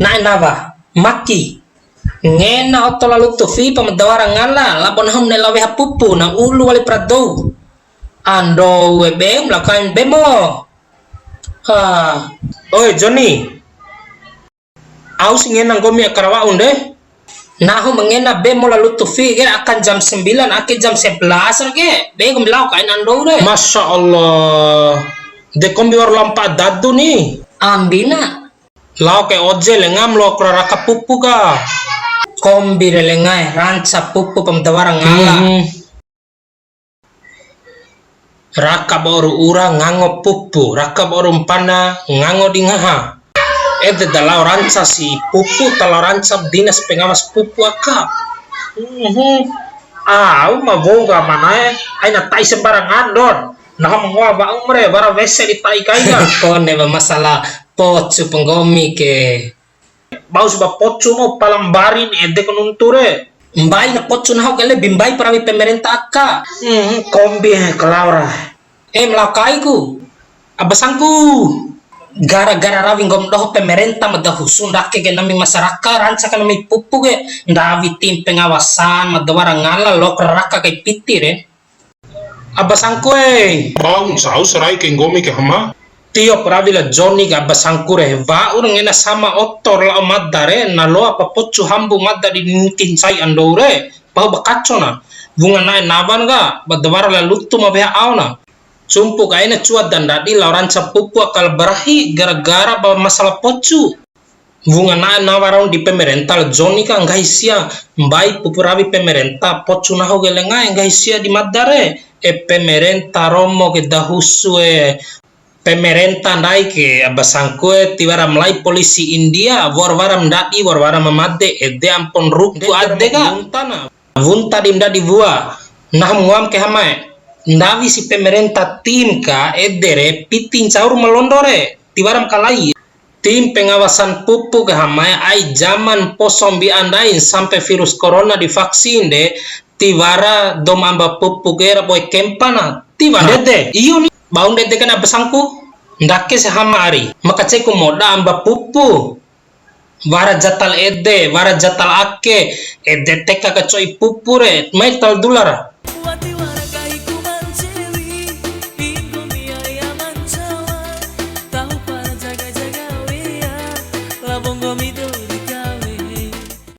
na nava maki ngena otola lutu fi pamadawara ngala labon hom ne lawe hapupu na ulu wali prado ando webe mlakain bemo. Oi Johnny, au sing ngenang gomi akarawa unde? Nah, mengena bemo lalu tufi ke akan jam 9 akhir jam 11 ke be gumlau kain ando re. Masya Allah, de kombi war lampa dadu ni. Ambina Lau ke oje lengam lo raka pupu ka. kombi relengai ranca pupu pemtawara ngala. Raka baru ura ngango pupu, raka baru mpana ngango di ngaha. Dalau ranca si pupu talau ranca dinas pengawas pupu aka. Au maboga mana aina tai sembarang andon. Nah mengwa ba umre bara wese di tai kaiga. Kone ba masalah pocu penggomi ke. Bau sudah pocu mo palambarin konunture. Mbai na pocu na gale bimbai parawi pemerintah aka. Kombi kelaura. Melakai ku. Abasangku. Gara-gara rawi ngomdoh pemerintah madahu sunda ke nami masyarakat ranca kan nami pupu ke ndawi tim pengawasan madawara ngala lo keraka ke pitir Abasangku Bang, sao serai ke ngomi ke hama? Tio pravila Johnny ga abasangku va urang ena sama otor la madare na lo apa pocu hambu madda di kincai andore pau bakaco na bunga nae naban ga badawara la lutu mabea auna sumpu kaina cuat dan dadi lauran pupu akal berahi gara-gara bawa masalah pocu bunga nae nawarong di pemerintah Johnny ka ngai sia mbai pupu rawi pemerintah pocu naho gelenga ngai sia di madare pemerintah romo ke dahusu pemerintah naik ke abasangku tiwara mulai polisi India warwara mdadi warwara mamade ampon ruku ade ga vunta dimda di buah nah muam ke hamai ndawi si pemerintah tim ka edere pitin caur melondore tiwaram kalai tim pengawasan pupu ke hamai ai zaman posombi andain sampai virus corona divaksin de tiwara dom amba pupu kera boy kempana tiwara dede iyo ni baun dede kan abasangku ndake sehama ari maka ceku moda amba pupu wara jatal ede wara jatal ake ede teka kacoi pupu re mai tal dulara